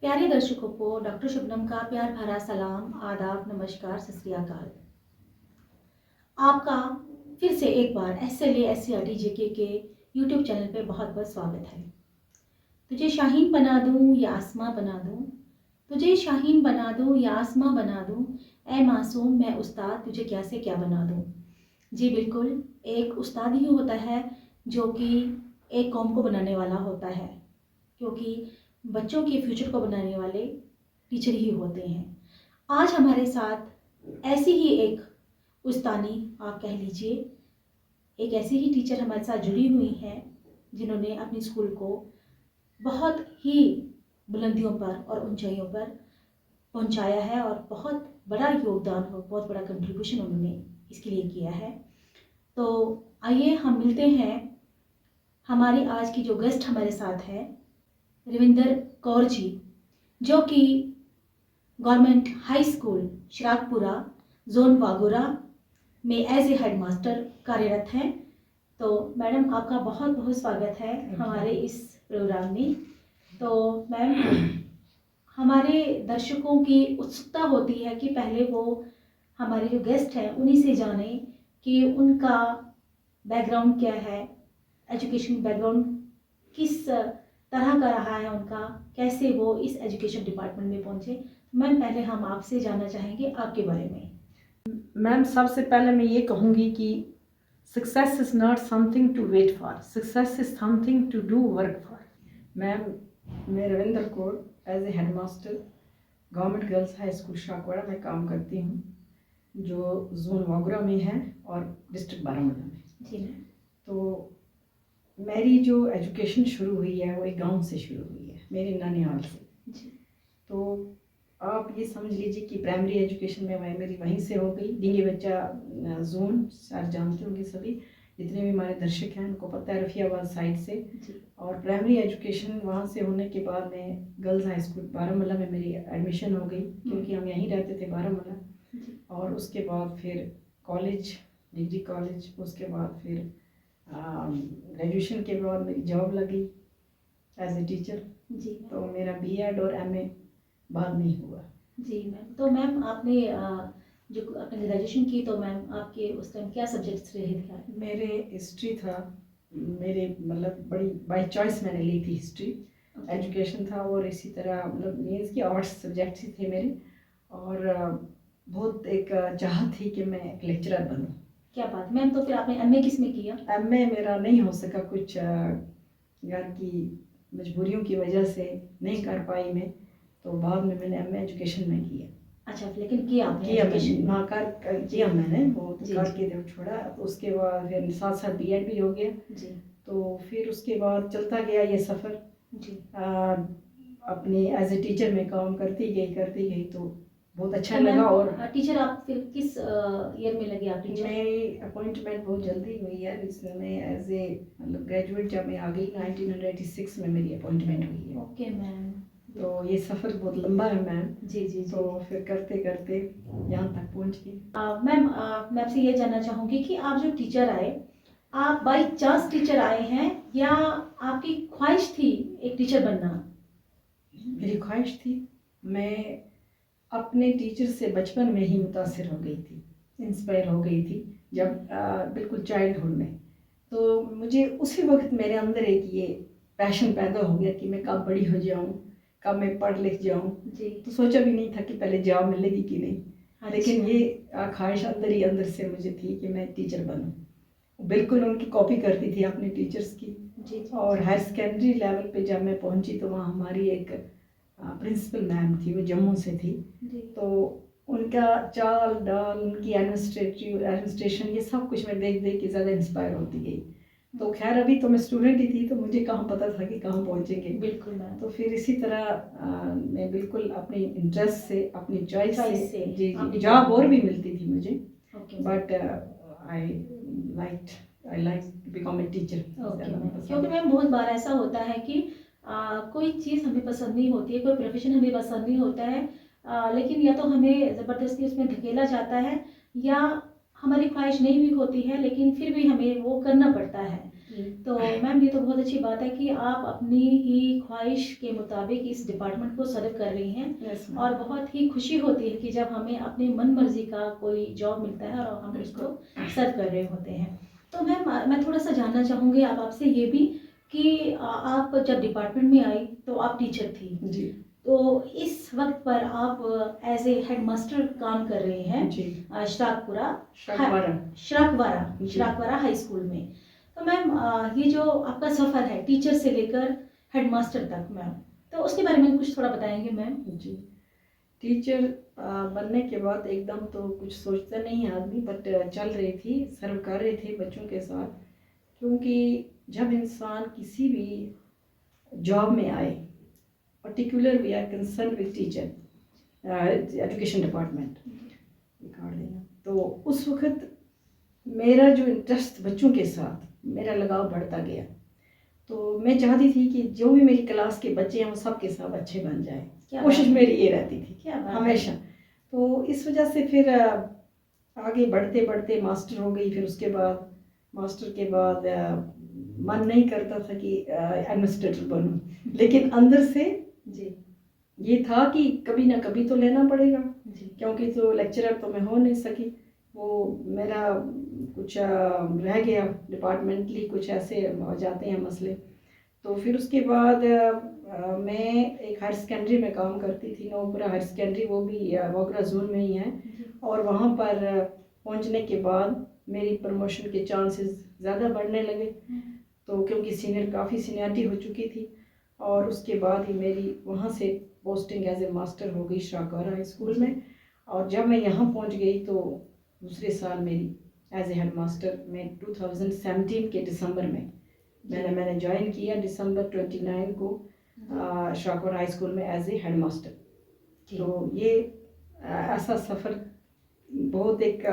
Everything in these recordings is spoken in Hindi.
प्यारे दर्शकों को डॉक्टर शुभनम का प्यार भरा सलाम, आदाब, नमस्कार, सत श्री अकाल। आपका फिर से एक बार SLA SCRT के यूट्यूब चैनल पे बहुत बहुत स्वागत है। तुझे शाहीन बना दूँ या आसमां बना दूँ, तुझे शाहीन बना दूँ या आसमां बना दूँ, ए मासूम मैं उस्ताद तुझे क्या से क्या बना दूँ। जी बिल्कुल, एक उस्ताद ही होता है जो कि एक कौम को बनाने वाला होता है, क्योंकि बच्चों के फ्यूचर को बनाने वाले टीचर ही होते हैं। आज हमारे साथ ऐसी ही एक उस्तानी आप कह लीजिए, एक ऐसी ही टीचर हमारे साथ जुड़ी हुई हैं जिन्होंने अपने स्कूल को बहुत ही बुलंदियों पर और ऊंचाइयों पर पहुंचाया है और बहुत बड़ा योगदान हो, बहुत बड़ा कंट्रीब्यूशन उन्होंने इसके लिए किया है। तो आइए हम मिलते हैं। हमारी आज की जो गेस्ट हमारे साथ है रविंदर कौर जी, जो कि गवर्नमेंट हाई स्कूल शिराकपुरा जोन वागोरा में एज ए हेड मास्टर कार्यरत हैं। तो मैडम आपका बहुत बहुत स्वागत है हमारे इस प्रोग्राम में। तो मैम, हमारे दर्शकों की उत्सुकता होती है कि पहले वो हमारे जो गेस्ट हैं उन्हीं से जाने कि उनका बैकग्राउंड क्या है, एजुकेशन बैकग्राउंड किस तरह का रहा है उनका, कैसे वो इस एजुकेशन डिपार्टमेंट में पहुंचे। मैम, पहले हम आपसे जानना चाहेंगे आपके बारे में। मैम, सबसे पहले मैं ये कहूँगी कि success is not something to wait for, success is something to do work for. Ma'am, मैं Ravinder Kaur as a head master government girls high school Shakwada में काम करती हूँ, जो जोन वागुरा में है और डिस्ट्रिक्ट बारामूला में। जी मैम। तो मेरी जो एजुकेशन शुरू हुई है वो एक गांव से शुरू हुई है, मेरे नानिहाल से। जी। तो आप ये समझ लीजिए कि प्राइमरी एजुकेशन में मेरी वहीं से हो गई। डिंगी बच्चा जोन शायद जानते होंगे सभी, जितने भी हमारे दर्शक हैं उनको पता है, रफियाबाद साइड से। और प्राइमरी एजुकेशन वहाँ से होने के बाद मैं गर्ल्स हाई स्कूल बारामूला में मेरी एडमिशन हो गई, क्योंकि हम यहीं रहते थे बारामूला। और उसके बाद फिर कॉलेज, डिग्री कॉलेज, उसके बाद फिर ग्रेजुएशन के बाद मेरी जॉब लगी एज ए टीचर। जी। तो मेरा BEd और MA बाद में हुआ। जी मैम। तो मैम आपने जो अपने ग्रेजुएशन की, तो मैम आपके उस टाइम क्या सब्जेक्ट्स रहे थे? मेरे हिस्ट्री था, मेरे मतलब बड़ी बाई चॉइस मैंने ली थी हिस्ट्री। एजुकेशन था और इसी तरह मतलब मीन्स की आर्ट्स सब्जेक्ट्स ही थे मेरे। और बहुत एक चाहत थी कि मैं एक लेक्चरर बनूं। क्या बात मैम। तो फिर आपने MA किस में किया? MA मेरा नहीं हो सका, कुछ घर की मजबूरियों की वजह से नहीं कर पाई मैं। तो बाद में मैंने MA एजुकेशन में किया। अच्छा, लेकिन किया आपने? किया मैंने, हाँ किया मैंने, वो जी, करके जब छोड़ा तो उसके बाद फिर साथ साथ BEd भी हो गया। जी। तो फिर उसके बाद चलता गया ये सफ़र। जी। अपनी एज ए टीचर में काम करती गई तो बहुत अच्छा तो लगा। मैम, और टीचर आप फिर किस ईयर में लगे आप टीचर? मेरी अपॉइंटमेंट बहुत जल्दी हुई है, इसमें मैं एज ए मतलब ग्रेजुएट जब मैं आ गई 1986 में मेरी अपॉइंटमेंट हुई है। Okay ma'am. तो ये सफ़र बहुत लंबा है मैम। जी जी जी। तो फिर करते करते यहाँ तक पहुँच गई। मैम, मैं आपसे ये जानना चाहूँगी कि आप जो टीचर आए, आप बाई चांस टीचर आए हैं या आपकी ख्वाहिश थी एक टीचर बनना? मेरी ख्वाहिश थी। मैं अपने टीचर से बचपन में ही मुतासिर हो गई थी, इंस्पायर हो गई थी, जब बिल्कुल चाइल्डहुड में। तो मुझे उसी वक्त मेरे अंदर एक ये पैशन पैदा हो गया कि मैं कब बड़ी हो जाऊँ, कब मैं पढ़ लिख जाऊँ। जी। तो सोचा भी नहीं था कि पहले जॉब मिलेगी कि नहीं। लेकिन ये ख्वाहिश अंदर ही अंदर से मुझे थी कि मैं टीचर बनूँ। बिल्कुल उनकी कॉपी करती थी अपने टीचर्स की। जी। और हायर सेकेंडरी लेवल पे जब मैं पहुंची तो वहाँ हमारी एक प्रिंसिपल मैम थी, वो जम्मू से थी। तो उनका चाल डाल, उनकी एडमिनिस्ट्रेशन, ये सब कुछ मैं देख देख के ज़्यादा इंस्पायर होती गई। तो खैर अभी तो मैं स्टूडेंट ही थी, तो मुझे कहाँ पता था कि कहाँ पहुँचेंगे। बिल्कुल मैम। तो फिर इसी तरह मैं बिल्कुल अपनी इंटरेस्ट से, अपनी चॉइस से जी जॉब और भी मिलती थी मुझे, but I like to become a teacher. क्योंकि मैम बहुत बार ऐसा होता है कि कोई चीज़ हमें पसंद नहीं होती है, कोई प्रोफेशन हमें पसंद नहीं होता है, लेकिन या तो हमें ज़बरदस्ती उसमें धकेला जाता है या हमारी ख्वाहिश नहीं भी होती है, लेकिन फिर भी हमें वो करना पड़ता है। तो मैम ये तो बहुत अच्छी बात है कि आप अपनी ही ख्वाहिश के मुताबिक इस डिपार्टमेंट को सर्व कर रही हैं यस और बहुत ही खुशी होती है कि जब हमें अपनी मन मर्जी का कोई जॉब मिलता है और हम उसको सर्व कर रहे होते हैं। तो मैम मैं थोड़ा सा जानना चाहूँगी आप आपसे ये भी कि आप जब डिपार्टमेंट में आई तो आप टीचर थी, जी तो इस वक्त पर आप एज ए हेड मास्टर काम कर रही हैं जी श्राकपुरा शाकवारा जी। श्राकवारा हाई स्कूल में। तो मैम ये जो आपका सफ़र है टीचर से लेकर हेड मास्टर तक मैम, तो उसके बारे में कुछ थोड़ा बताएंगे मैम। जी टीचर बनने के बाद एकदम तो कुछ सोचता नहीं है आदमी, बट चल रही थी, सर्व कर रहे थे बच्चों के साथ। क्योंकि जब इंसान किसी भी जॉब में आए, particular we are concern with teacher education department record देना, तो उस वक्त मेरा जो इंटरेस्ट बच्चों के साथ, मेरा लगाव बढ़ता गया। तो मैं चाहती थी कि जो भी मेरी क्लास के बच्चे हैं वो सबके सब अच्छे बन जाएं, कोशिश मेरी ये रहती थी क्या बात है। हमेशा। तो इस वजह से फिर आगे बढ़ते बढ़ते मास्टर हो गई। फिर उसके बाद मास्टर के बाद मन नहीं करता था कि एडमिनिस्ट्रेटर बनूं, लेकिन अंदर से जी ये था कि कभी ना कभी तो लेना पड़ेगा, जी क्योंकि तो लेक्चरर तो मैं हो नहीं सकी। वो मेरा कुछ रह गया, डिपार्टमेंटली कुछ ऐसे हो जाते हैं मसले। तो फिर उसके बाद मैं एक हायर सेकेंडरी में काम करती थी, नौपुरा हायर सेकेंडरी, वो भी वोगरा जोन में ही है। और वहाँ पर पहुँचने के बाद मेरी प्रमोशन के चांसेस ज़्यादा बढ़ने लगे, तो क्योंकि सीनियर काफ़ी सीनियरिटी हो चुकी थी। और उसके बाद ही मेरी वहाँ से पोस्टिंग एज ए मास्टर हो गई श्राकवारा हाई स्कूल में। और जब मैं यहाँ पहुँच गई तो दूसरे साल मेरी एज ए हेड मास्टर में 2017 के दिसंबर में मैंने ज्वाइन किया, दिसंबर 29 को श्राकवारा हाई स्कूल में एज ए हेड मास्टर। तो ये ऐसा सफ़र बहुत एक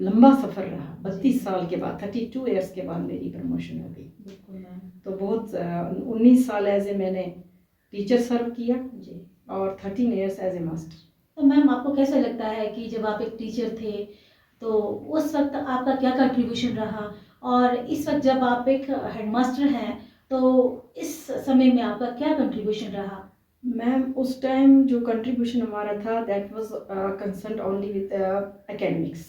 लंबा सफ़र रहा। 32 साल के बाद, 32 ईयर्स के बाद मेरी प्रमोशन हो गई। बिल्कुल मैम। तो बहुत 19 साल एज ए मैंने टीचर सर्व किया जी और 13 ईयर्स एज ए मास्टर। तो मैम आपको कैसा लगता है कि जब आप एक टीचर थे तो उस वक्त आपका क्या कंट्रीब्यूशन रहा, और इस वक्त जब आप एक हेडमास्टर हैं तो इस समय में आपका क्या कंट्रीब्यूशन रहा। मैम उस टाइम जो कंट्रीब्यूशन हमारा था that was concern only with academics,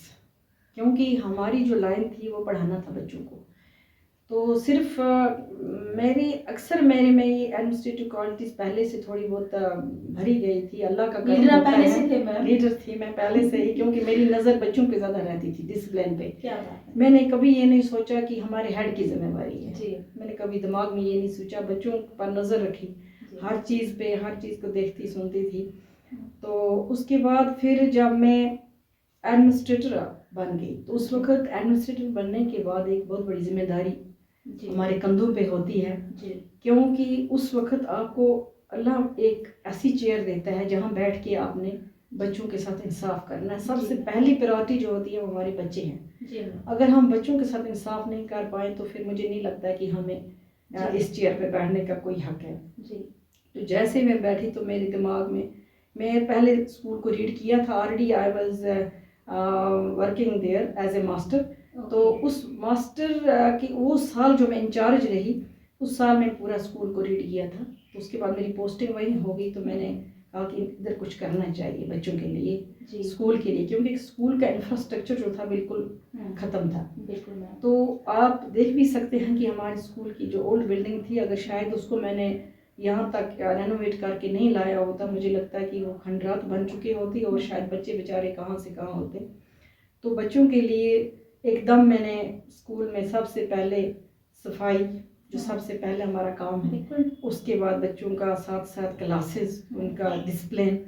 क्योंकि हमारी जो लाइन थी वो पढ़ाना था बच्चों को। तो सिर्फ मेरे में ये एडमिनिस्ट्रेटिव क्वालिटीज़ पहले से थोड़ी बहुत भरी गई थी। अल्लाह का करम होता पहले है। से थे मैम। लीडर थी मैं पहले से ही, क्योंकि मेरी नज़र बच्चों पे ज़्यादा रहती थी, डिसिप्लिन पे। क्या बात है। मैंने कभी ये नहीं सोचा कि हमारे हेड की जिम्मेवारी है जी मैंने कभी दिमाग में ये नहीं सोचा, बच्चों पर नज़र रखी, जी हर चीज़ पे, हर चीज़ को देखती सुनती थी। तो उसके बाद फिर जब मैं एडमिनिस्ट्रेटर बन गई तो उस वक्त एडमिनिस्ट्रेटर बनने के बाद एक बहुत बड़ी जिम्मेदारी जी हमारे कंधों पे होती है, जी क्योंकि उस वक्त आपको अल्लाह एक ऐसी चेयर देता है जहाँ बैठ के आपने बच्चों के साथ इंसाफ करना है। सबसे पहली प्रायोरिटी जो होती है वो हमारे बच्चे हैं। जी अगर हम बच्चों के साथ इंसाफ नहीं कर पाए तो फिर मुझे नहीं लगता कि हमें इस चेयर पे बैठने का कोई हक है। जी तो जैसे मैं बैठी तो मेरे दिमाग में, मैं पहले स्कूल को रीड किया था, already I was working there as a master. तो उस मास्टर की वो साल जो मैं इंचार्ज रही, उस साल मैं पूरा स्कूल को रीड किया था। तो उसके बाद मेरी पोस्टिंग वहीं हो गई। तो मैंने कहा कि इधर कुछ करना चाहिए बच्चों के लिए, जी स्कूल के लिए, क्योंकि स्कूल का इंफ्रास्ट्रक्चर जो था बिल्कुल ख़त्म था। बिल्कुल मैम। तो आप देख भी सकते हैं कि हमारे स्कूल की जो ओल्ड बिल्डिंग थी, अगर शायद उसको मैंने यहाँ तक रेनोवेट करके नहीं लाया होता, मुझे लगता है कि वो खंडरात बन चुकी होती और शायद बच्चे बेचारे कहाँ से कहाँ होते। तो बच्चों के लिए एकदम मैंने स्कूल में सबसे पहले सफाई, जो सबसे पहले हमारा काम है, बिल्कुल उसके बाद बच्चों का साथ साथ क्लासेस, उनका डिसिप्लिन,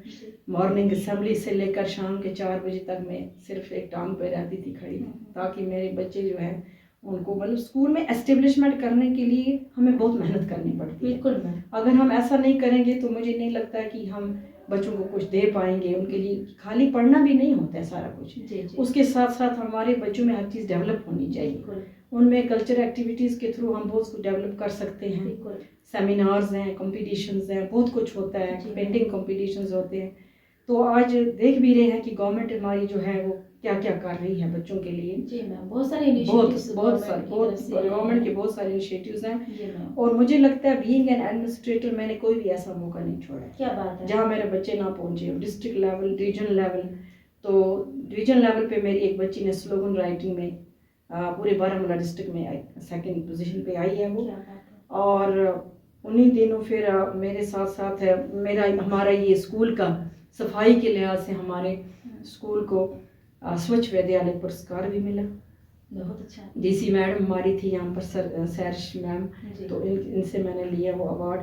मॉर्निंग असेंबली से लेकर शाम के 4 बजे तक मैं सिर्फ एक टांग पे रहती थी खड़ी, ताकि मेरे बच्चे जो हैं उनको, मतलब स्कूल में एस्टेब्लिशमेंट करने के लिए हमें बहुत मेहनत करनी पड़ती है। बिल्कुल मैम। अगर हम ऐसा नहीं करेंगे तो मुझे नहीं लगता कि हम बच्चों को कुछ दे पाएंगे। उनके लिए खाली पढ़ना भी नहीं होता है सारा कुछ, जी जी उसके साथ साथ हमारे बच्चों में हर चीज़ डेवलप होनी चाहिए। बिल्कुल उनमें कल्चर एक्टिविटीज़ के थ्रू हम बहुत कुछ डेवलप कर सकते हैं। बिल्कुल सेमिनार्स हैं, कॉम्पिटिशन्स हैं, बहुत कुछ होता है, जी। पेंटिंग कॉम्पिटिशन्स होते हैं। तो आज देख भी रहे हैं कि गवर्नमेंट हमारी जो है वो क्या क्या कर रही है बच्चों के लिए। जी मैम, बहुत सारे इनिशिएटिव्स गवर्नमेंट के बहुत सारे इनिशिएटिव्स हैं। जी मैम, और मुझे लगता है बीइंग एन एडमिनिस्ट्रेटर मैंने कोई भी ऐसा मौका नहीं छोड़ा है क्या बात है। जहाँ मेरे बच्चे ना पहुंचे। डिस्ट्रिक्ट लेवल, रीजन लेवल, तो रीजन लेवल पे मेरी एक बच्ची ने स्लोगन राइटिंग में पूरे बारामूला डिस्ट्रिक्ट में सेकंड पोजीशन पे आई है वो। क्या बात है। और उन्हीं दिनों फिर मेरे साथ साथ है हमारा ये स्कूल का सफाई के लिहाज से हमारे स्कूल को स्वच्छ विद्यालय पुरस्कार भी मिला। बहुत अच्छा। डीसी मैडम हमारी थी यहाँ पर सैरिश मैम, जी। तो इनसे मैंने लिया वो अवार्ड।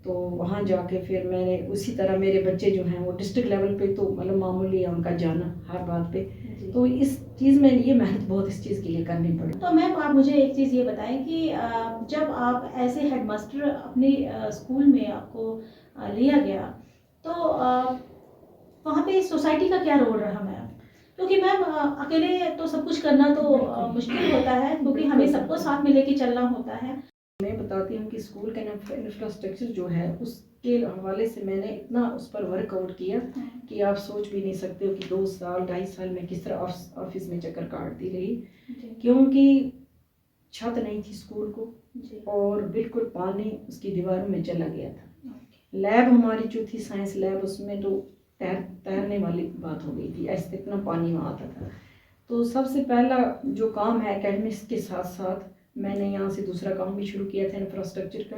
तो वहाँ जाके फिर मैंने उसी तरह मेरे बच्चे जो हैं वो डिस्ट्रिक्ट लेवल पे तो मतलब मामूली है उनका जाना हर बात पे। जी। तो इस चीज़ में ये मेहनत बहुत इस चीज़ के लिए करनी पड़ी। तो मैम आप मुझे एक चीज़ ये बताएं कि जब आप ऐसे हेडमास्टर अपने स्कूल में आपको लिया गया, तो वहाँ पे सोसाइटी का क्या रोल रहा मैम? क्योंकि मैम अकेले तो सब कुछ करना तो मुश्किल होता है, क्योंकि हमें सबको साथ में लेके चलना होता है। मैं बताती हूँ कि स्कूल का इंफ्रास्ट्रक्चर जो है उसके हवाले से मैंने इतना उस पर वर्कआउट किया कि आप सोच भी नहीं सकते हो कि 2 साल 2.5 साल में किस तरह ऑफिस में चक्कर काटती रही। क्योंकि छत नहीं थी स्कूल को और बिल्कुल पानी उसकी दीवारों में चला गया था। लैब हमारी जो थी साइंस लैब, उसमें तो तैरने वाली बात हो गई थी, ऐसे इतना पानी वहाँ आता था। तो सबसे पहला जो काम है एकेडमिक्स के साथ साथ मैंने यहाँ से दूसरा काम भी शुरू किया था इंफ्रास्ट्रक्चर का।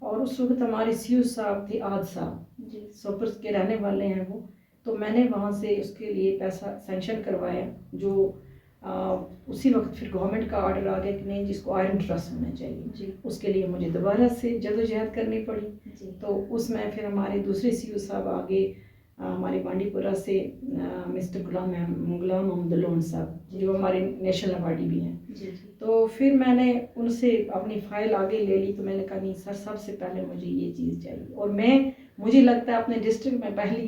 और उस वक्त हमारे सीयू साहब थे, आज साहब सोपर के रहने वाले हैं वो। तो मैंने वहाँ से उसके लिए पैसा सैंक्शन करवाया, जो उसी वक्त फिर गवर्नमेंट का ऑर्डर आ गया कि नहीं जिसको आयरन ट्रस्ट होना चाहिए। उसके लिए मुझे दोबारा से जदोजहद करनी पड़ी। तो उसमें फिर हमारे दूसरे सीयू साहब आगे हमारे बांडीपुरा से मिस्टर गुलाम मोहम्मद लोन साहब जो हमारे नेशनल अवार्डी भी हैं। तो फिर मैंने उनसे अपनी फाइल आगे ले ली। तो मैंने कहा नहीं सर, सबसे पहले मुझे ये चीज़ चाहिए। और मुझे लगता है अपने डिस्ट्रिक्ट में पहली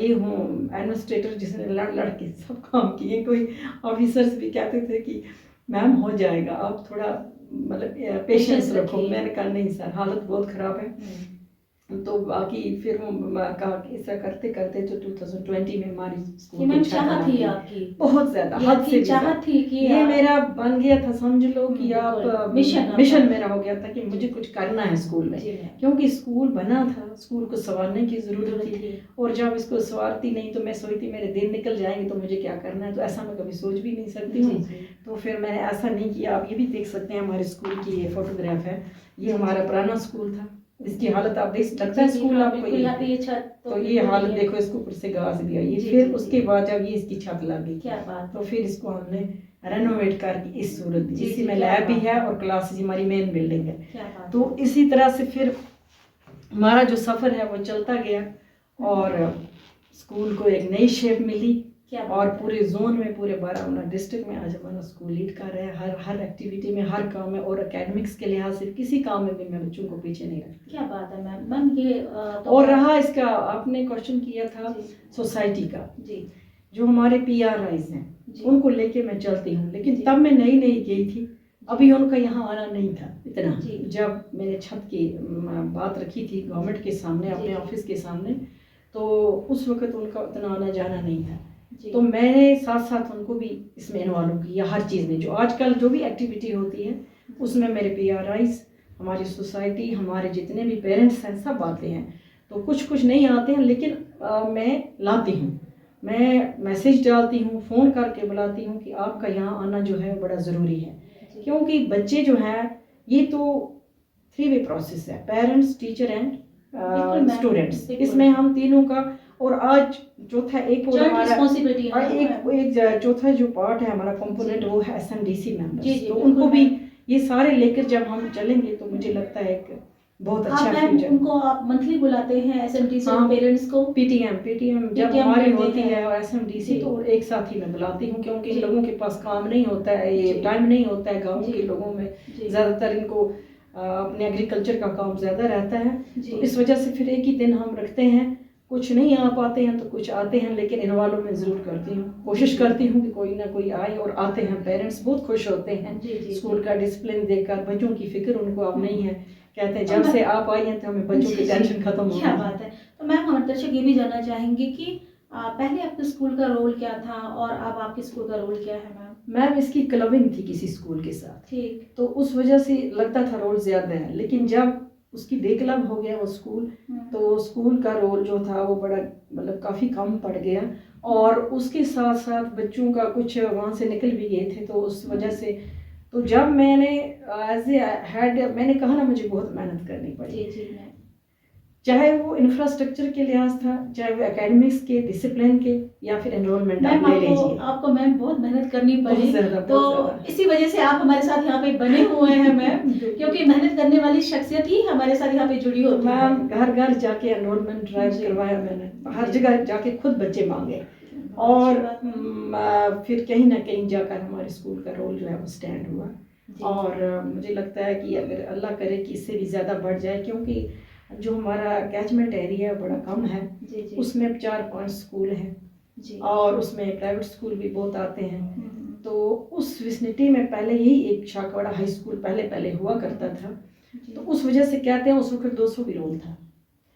ये हूँ एडमिनिस्ट्रेटर जिसने लड़ के सब काम किए। कोई ऑफिसर्स भी कहते थे कि मैम हो जाएगा, आप थोड़ा मतलब पेशेंस रखो। मैंने कहा नहीं सर, हालत बहुत ख़राब है। तो बाकी फिर कहा कि ऐसा करते करते तो 2020 में हमारी स्कूल की चाहत थी आपकी बहुत ज्यादा, हद से चाहत थी कि ये मेरा बन गया था, समझ लो कि आप मिशन मेरा हो गया था कि मुझे कुछ करना है स्कूल में। क्योंकि स्कूल बना था, स्कूल को संवारने की जरूरत थी। और जब इसको संवारती नहीं तो मैं सोचती मेरे दिन निकल जाएंगे तो मुझे क्या करना है। तो ऐसा मैं कभी सोच भी नहीं सकती हूँ। तो फिर मैंने ऐसा नहीं किया। आप ये भी देख सकते हैं हमारे स्कूल की ये फोटोग्राफ है। ये हमारा पुराना स्कूल था, इसकी हालत आप देख सकते हैं स्कूल आपको। ये छत तो ये हालत देखो, इसको ऊपर से घास भी आई। फिर उसके बाद जब ये इसकी छत लगी, क्या बात, तो फिर इसको हमने रेनोवेट करके इस सूरत दी। इसी में लैब भी है और क्लासेस हमारी मेन बिल्डिंग है। तो इसी तरह से फिर हमारा जो सफ़र है वो चलता गया और स्कूल को एक नई शेप मिली। और पूरे जोन में, पूरे बारामूला डिस्ट्रिक्ट में आज हमारा स्कूल लीड कर रहा है हर एक्टिविटी में, हर काम में। और एकेडमिक्स के लिहाज से किसी काम में भी मैं बच्चों को पीछे नहीं रखती। क्या बात है मैम ये और रहा इसका आपने क्वेश्चन किया था सोसाइटी का जी, जो हमारे PRIs हैं उनको लेके मैं चलती हूँ। लेकिन तब मैं नई गई थी, अभी उनका यहाँ आना नहीं था इतना। जब मैंने छत की बात रखी थी गवर्नमेंट के सामने, अपने ऑफिस के सामने, तो उस वक्त उनका उतना आना जाना नहीं था। तो मैंने साथ साथ उनको भी इसमें इन्वॉल्व किया। हर चीज़ में जो आजकल जो भी एक्टिविटी होती है उसमें मेरे PRIs, हमारी सोसाइटी, हमारे जितने भी पेरेंट्स हैं सब आते हैं। तो कुछ नहीं आते हैं, लेकिन मैं लाती हूँ, मैं मैसेज डालती हूँ, फ़ोन करके बुलाती हूँ कि आपका यहाँ आना जो है बड़ा ज़रूरी है। क्योंकि बच्चे जो हैं ये तो 3 वे प्रोसेस है, पेरेंट्स, टीचर एंड स्टूडेंट्स। इसमें हम तीनों का, और आज चौथा एक और हमारा एक चौथा जो पार्ट है हमारा कंपोनेंट वो है SMDC मेंबर्स। तो उनको भी ये सारे लेकर जब हम चलेंगे तो मुझे लगता है एक बहुत अच्छा फ्यूचर। उनको आप मंथली बुलाते हैं SMDC पेरेंट्स को? PTM जब हमारी होती है और SMDC तो एक साथ ही मैं बुलाती हूँ। क्योंकि इन लोगों के पास काम नहीं होता है, ये टाइम नहीं होता है। गाँव के लोगों में ज़्यादातर इनको अपने एग्रीकल्चर का काम ज़्यादा रहता है। तो इस वजह से फिर एक ही दिन हम रखते हैं। कुछ नहीं आ पाते हैं तो कुछ आते हैं, लेकिन इन्वॉल्व मैं ज़रूर करती हूँ, कोशिश करती हूँ कि कोई ना कोई आए। और आते हैं, पेरेंट्स बहुत खुश होते हैं स्कूल का डिसिप्लिन देखकर। बच्चों की फिक्र उनको अब नहीं है, कहते हैं जब से आप आई हैं तो हमें बच्चों की टेंशन खत्म हो गई। क्या बात है। तो मैम हमारे दर्शक ये भी जानना चाहेंगे कि पहले आपके स्कूल का रोल क्या था और अब आपके स्कूल का रोल क्या है मैम? मैम इसकी क्लबिंग थी किसी स्कूल के साथ, ठीक। तो उस वजह से लगता था रोल ज़्यादा है, लेकिन जब उसकी डे क्लब हो गया वो स्कूल, तो स्कूल का रोल जो था वो बड़ा मतलब काफ़ी कम पड़ गया। और उसके साथ साथ बच्चों का कुछ वहाँ से निकल भी गए थे, तो उस वजह से तो जब मैंने एज ए हेड, मैंने कहा ना मुझे बहुत मेहनत करनी पड़ी। जी जी मैम। चाहे वो इंफ्रास्ट्रक्चर के लिहाज था, चाहे वो एकेडमिक्स के, डिसिप्लिन के, या फिर एनरोलमेंट मैम आप ले लीजिए। आपको मैम बहुत मेहनत करनी बहुत पड़ी, ज़्यादा, तो बहुत ज़्यादा। इसी वजह से आप हमारे साथ यहाँ पे बने हुए हैं मैम, क्योंकि मेहनत करने वाली शख्सियत ही हमारे साथ यहाँ पे जुड़ी होती है। मैम घर घर जाके एनरोलमेंट ड्राइव जी। करवाया मैंने, हर जी। जगह जाके खुद बच्चे मांगे, बहुत और अच्छी बात है। फिर कहीं ना कहीं जाकर हमारे स्कूल का रोल जो है वो स्टैंड हुआ। जी। और मुझे लगता है कि अगर अल्लाह करे कि इससे भी ज़्यादा बढ़ जाए, क्योंकि जो हमारा कैचमेंट एरिया बड़ा कम है, जी जी उसमें 4-5 स्कूल हैं, जी। और उसमें प्राइवेट स्कूल भी बहुत आते हैं। हम्म। तो उस विसिनिटी में पहले ही एक शाकवाड़ा हाई स्कूल पहले हुआ करता था, जी। तो उस वजह से कहते हैं उस वक्त 200 भी रोल था,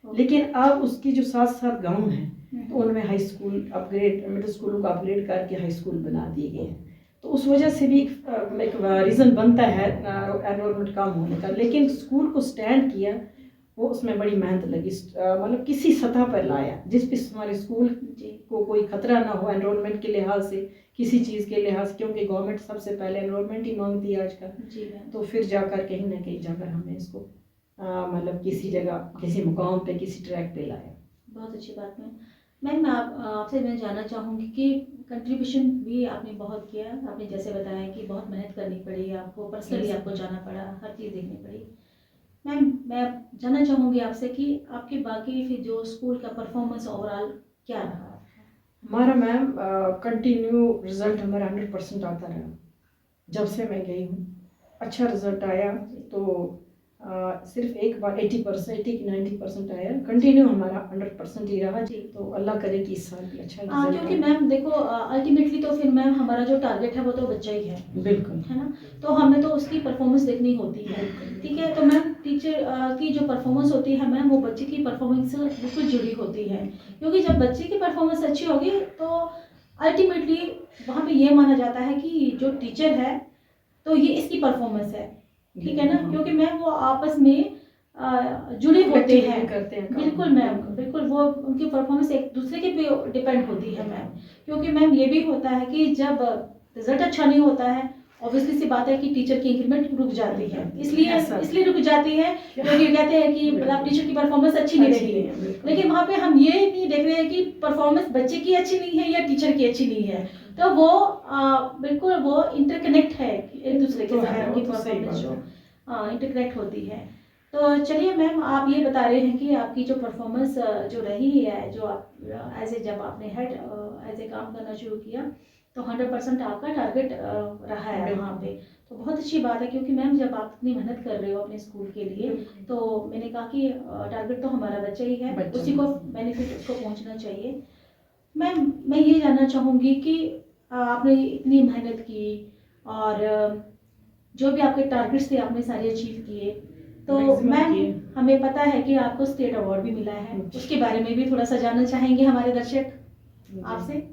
लेकिन अब उसकी जो साथ साथ गांव हैं तो उनमें हाई स्कूल अपग्रेड, मिडिल स्कूलों को अपग्रेड करके हाई स्कूल बना दिए गए हैं, तो उस वजह से भी एक रीज़न बनता है एनरोलमेंट कम होने का। लेकिन स्कूल को स्टैंड किया, वो उसमें बड़ी मेहनत लगी, मतलब किसी सतह पर लाया जिस पे हमारे स्कूल को कोई खतरा ना हो एनरोलमेंट के लिहाज से, किसी चीज़ के लिहाज से, क्योंकि गवर्नमेंट सबसे पहले एनरोलमेंट ही मांगती है आजकल। तो फिर जाकर कहीं ना कहीं जाकर हमने इसको मतलब किसी जगह, किसी मुकाम पे, किसी ट्रैक पे लाया। बहुत अच्छी बात है मैम। आपसे मैं जानना चाहूँगी कि कंट्रीब्यूशन भी आपने बहुत किया, आपने जैसे बताया कि बहुत मेहनत करनी पड़ी आपको, पर्सनली आपको जाना पड़ा, हर चीज़ देखनी पड़ी। मैम मैं जानना चाहूँगी आपसे कि आपके बाकी फिर जो स्कूल का परफॉर्मेंस ओवरऑल क्या रहा? हमारा मैम कंटिन्यू रिजल्ट हमारा 100% आता रहा, जब से मैं गई हूँ अच्छा रिजल्ट आया। तो सिर्फ एक बार 80% 80 की 90% आया, कंटिन्यू हमारा 100% ही रहा जी। तो अल्लाह करे कि इस साल भी अच्छा रिजल्ट क्योंकि मैम देखो अल्टीमेटली तो फिर मैम हमारा जो टारगेट है वो तो बच्चा ही है, बिल्कुल, है ना, तो हमें तो उसकी परफॉर्मेंस देखनी होती है। ठीक है, तो मैम टीचर की जो परफॉर्मेंस होती है मैम, वो बच्चे की परफॉर्मेंस से बिल्कुल जुड़ी होती है, क्योंकि जब बच्चे की परफॉर्मेंस अच्छी होगी तो अल्टीमेटली वहाँ पे ये माना जाता है कि जो टीचर है तो ये इसकी परफॉर्मेंस है, ठीक है ना, क्योंकि मैम वो आपस में जुड़े होते हैं। बिल्कुल मैम, बिल्कुल वो उनकी परफॉर्मेंस एक दूसरे के पे डिपेंड होती है मैम, क्योंकि मैम ये भी होता है कि जब रिजल्ट अच्छा नहीं होता है, ऑब्वियसली सी बात है कि टीचर की इंक्रीमेंट रुक जाती है, इसलिए रुक जाती है क्योंकि कहते हैं कि मतलब टीचर की परफॉर्मेंस अच्छी नहीं रही। लेकिन वहाँ पे हम ये नहीं देख रहे हैं कि परफॉर्मेंस बच्चे की अच्छी नहीं है या टीचर की अच्छी नहीं है, तो वो बिल्कुल वो इंटरकनेक्ट है एक दूसरे के साथ, उनकी परफॉर्मेंस जो इंटरकनेक्ट होती है। तो चलिए मैम, आप ये बता रहे हैं कि आपकी जो परफॉर्मेंस जो रही है, जो आप एज ए जब आपने हेड एज ए काम करना शुरू किया तो 100% आपका टारगेट रहा है वहाँ पे, तो बहुत अच्छी बात है, क्योंकि मैम जब आप इतनी मेहनत कर रहे हो अपने स्कूल के लिए, तो मैंने कहा कि टारगेट तो हमारा बच्चा ही है, उसी को बेनिफिट उसको पहुँचना चाहिए। मैम मैं ये जानना चाहूँगी कि आपने इतनी मेहनत की और जो भी आपके टारगेट्स थे आपने सारे अचीव किए, तो मैम हमें पता है कि आपको स्टेट अवार्ड भी मिला है, उसके बारे में भी थोड़ा सा जानना चाहेंगे हमारे दर्शक आपसे।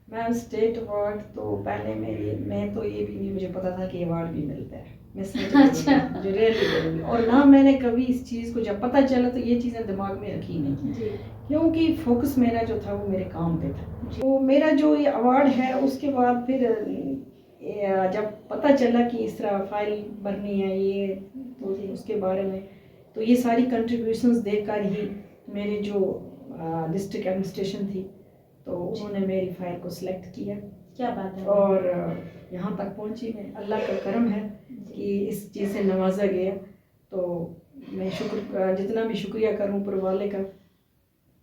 मैम स्टेट अवार्ड तो पहले मैं तो ये भी नहीं मुझे पता था कि अवार्ड भी मिलता है, मैं अच्छा, जो रियली करूँगी, और ना मैंने कभी इस चीज़ को जब पता चला तो ये चीज़ें दिमाग में रखी नहीं जी। क्योंकि फोकस मेरा जो था वो मेरे काम पे था। तो मेरा जो ये अवार्ड है उसके बाद फिर जब पता चला कि इस तरह फाइल भरनी है ये, तो उसके बारे में तो ये सारी कंट्रीब्यूशंस देखकर ही मेरे जो डिस्ट्रिक्ट एडमिनिस्ट्रेशन थी तो उन्होंने मेरी फाइल को सिलेक्ट किया। क्या बात है। और यहाँ तक पहुँची मैं, अल्लाह का करम है कि इस चीज़ से नवाजा गया, तो मैं जितना भी शुक्रिया करूँ ऊपर वाले का।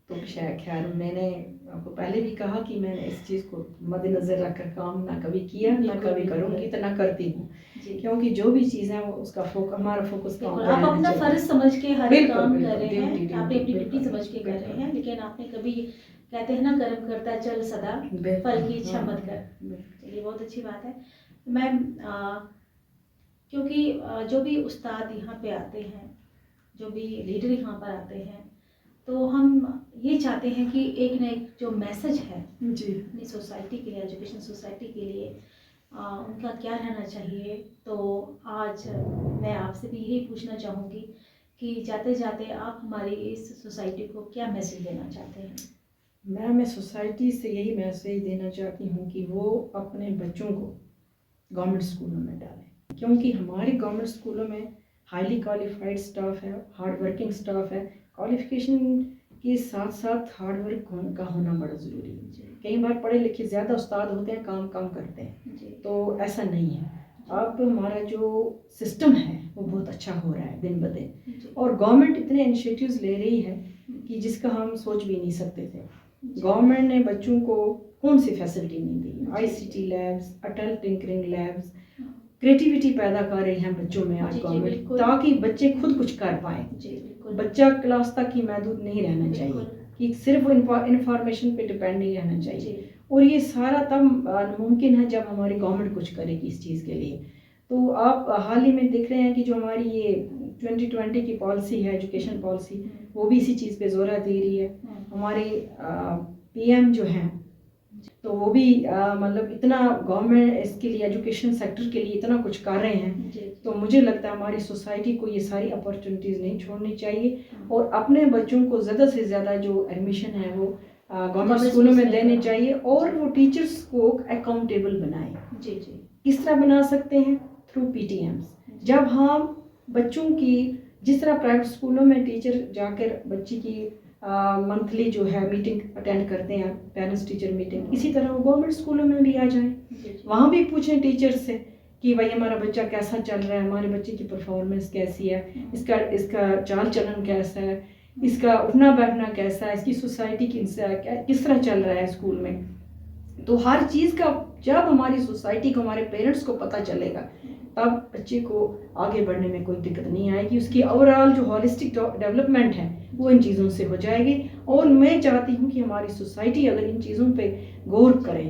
तो खैर मैंने आपको पहले भी कहा कि मैंने इस चीज़ को मद्देनज़र रखकर काम ना कभी किया, ना कभी करूँगी, तो ना करती हूँ, क्योंकि जो भी चीज़ है वो उसका हमारा फोकस काम पर आप अपना फर्ज समझ के हर काम कर रहे हैं, आप अपनी ड्यूटी समझ के कर रहे हैं, लेकिन आपने कभी कहते हैं ना कर्म करता चल सदा, फल की इच्छा मत कर। चलिए बहुत अच्छी बात है मैम, क्योंकि जो भी उस्ताद यहाँ पे आते हैं, जो भी लीडर यहाँ पर आते हैं, तो हम ये चाहते चाहते हैं कि एक ना एक जो मैसेज है जी अपनी सोसाइटी के लिए, एजुकेशन सोसाइटी के लिए, उनका क्या रहना चाहिए। तो आज मैं आपसे भी यही पूछना चाहूँगी कि जाते जाते आप हमारी इस सोसाइटी को क्या मैसेज देना चाहते हैं। मैं सोसाइटी से यही मैसेज देना चाहती हूँ कि वो अपने बच्चों को गवर्नमेंट स्कूलों में डालें, क्योंकि हमारे गवर्नमेंट स्कूलों में हाईली क्वालिफाइड स्टाफ है, हार्ड वर्किंग स्टाफ है। क्वालिफिकेशन के साथ साथ हार्ड वर्क का होना बड़ा ज़रूरी है। कई बार पढ़े लिखे ज़्यादा उस्ताद होते हैं, काम कम करते हैं, तो ऐसा नहीं है। अब हमारा जो सिस्टम है वो बहुत अच्छा हो रहा है दिन ब दिन, और गवर्नमेंट इतने इनिशिएटिव्स ले रही है कि जिसका हम सोच भी नहीं सकते थे। गवर्नमेंट ने बच्चों को कौन सी फैसिलिटी नहीं दी, ICT लैब्स, अटल टिंकरिंग लैब्स, क्रिएटिविटी पैदा कर रही हैं बच्चों में आज गवर्नमेंट, ताकि बच्चे खुद कुछ कर पाएँ। बच्चा क्लास तक ही महदूद नहीं रहना चाहिए कि सिर्फ इंफॉर्मेशन पे डिपेंड नहीं रहना चाहिए, और ये सारा तब मुमकिन है जब हमारी गवर्नमेंट कुछ करेगी इस चीज़ के लिए। तो आप हाल ही में देख रहे हैं कि जो हमारी ये 2020 की पॉलिसी है, एजुकेशन पॉलिसी, वो भी इसी चीज़ पे जोर दे रही है। हमारे PM जो हैं तो वो भी मतलब इतना गवर्नमेंट इसके लिए, एजुकेशन सेक्टर के लिए इतना कुछ कर रहे हैं। तो मुझे लगता है हमारी सोसाइटी को ये सारी अपॉर्चुनिटीज़ नहीं छोड़नी चाहिए, और अपने बच्चों को ज़्यादा से ज़्यादा जो एडमिशन है वो गवर्नमेंट स्कूलों में देने चाहिए, और वो टीचर्स को अकाउंटेबल बनाएं। किस तरह बना सकते हैं? Through PTMs। जब हम बच्चों की, जिस तरह प्राइवेट स्कूलों में टीचर जाकर बच्ची की मंथली जो है मीटिंग अटेंड करते हैं, पेरेंट्स टीचर मीटिंग, इसी तरह वो गवर्नमेंट स्कूलों में भी आ जाएं। वहाँ भी पूछें टीचर से कि भाई हमारा बच्चा कैसा चल रहा है, हमारे बच्चे की परफॉर्मेंस कैसी है, इसका चाल चलन कैसा है, इसका उठना बैठना कैसा है, इसकी सोसाइटी किस तरह चल रहा है स्कूल में। तो हर चीज़ का जब हमारी सोसाइटी को, हमारे पेरेंट्स को पता चलेगा, तब बच्चे को आगे बढ़ने में कोई दिक्कत नहीं आएगी। उसकी ओवरऑल जो हॉलिस्टिक डेवलपमेंट है वो इन चीज़ों से हो जाएगी। और मैं चाहती हूँ कि हमारी सोसाइटी अगर इन चीज़ों पे गौर करे,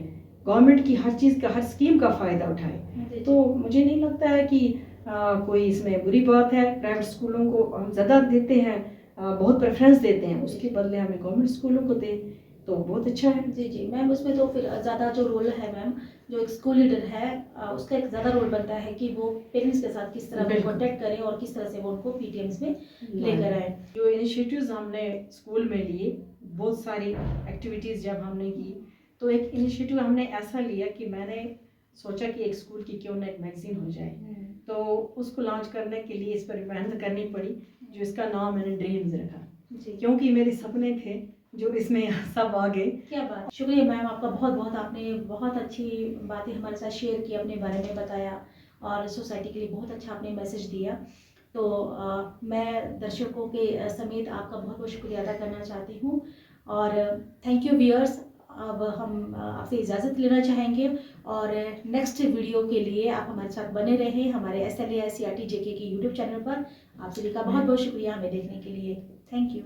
गवर्नमेंट की हर चीज़ का, हर स्कीम का फ़ायदा उठाए, तो मुझे नहीं लगता है कि कोई इसमें बुरी बात है। प्राइवेट स्कूलों को हम ज़्यादा देते हैं, बहुत प्रेफरेंस देते हैं, उसके बदले हमें गवर्नमेंट स्कूलों को दें तो बहुत अच्छा है। जी मैम, उसमें तो फिर ज़्यादा जो रोल है मैम, जो एक स्कूल लीडर है उसका एक ज़्यादा रोल बनता है कि वो पेरेंट्स के साथ किस तरह कॉन्टेक्ट करें और किस तरह से वो उनको PTMs में लेकर आए। जो इनिशिएटिव्स हमने स्कूल में लिए, बहुत सारी एक्टिविटीज़ जब हमने की, तो एक इनिशिएटिव हमने ऐसा लिया कि मैंने सोचा कि एक स्कूल की क्यों ना एक मैगजीन हो जाए, तो उसको लॉन्च करने के लिए इस पर मेहनत करनी पड़ी, जो इसका नाम मैंने ड्रीम्स रखा, क्योंकि मेरे सपने थे जो इसमें सब आ गए। क्या बात, शुक्रिया मैम आपका बहुत बहुत। आपने बहुत अच्छी बातें हमारे साथ शेयर की, अपने बारे में बताया, और सोसाइटी के लिए बहुत अच्छा आपने मैसेज दिया। तो मैं दर्शकों के समेत आपका बहुत बहुत शुक्रिया अदा करना चाहती हूँ, और थैंक यू व्यूअर्स। अब हम आपसे इजाज़त लेना चाहेंगे, और नेक्स्ट वीडियो के लिए आप हमारे साथ बने रहें हमारे SLA ICRT JK के YouTube चैनल पर। आप सभी का बहुत बहुत शुक्रिया हमें देखने के लिए। Thank you.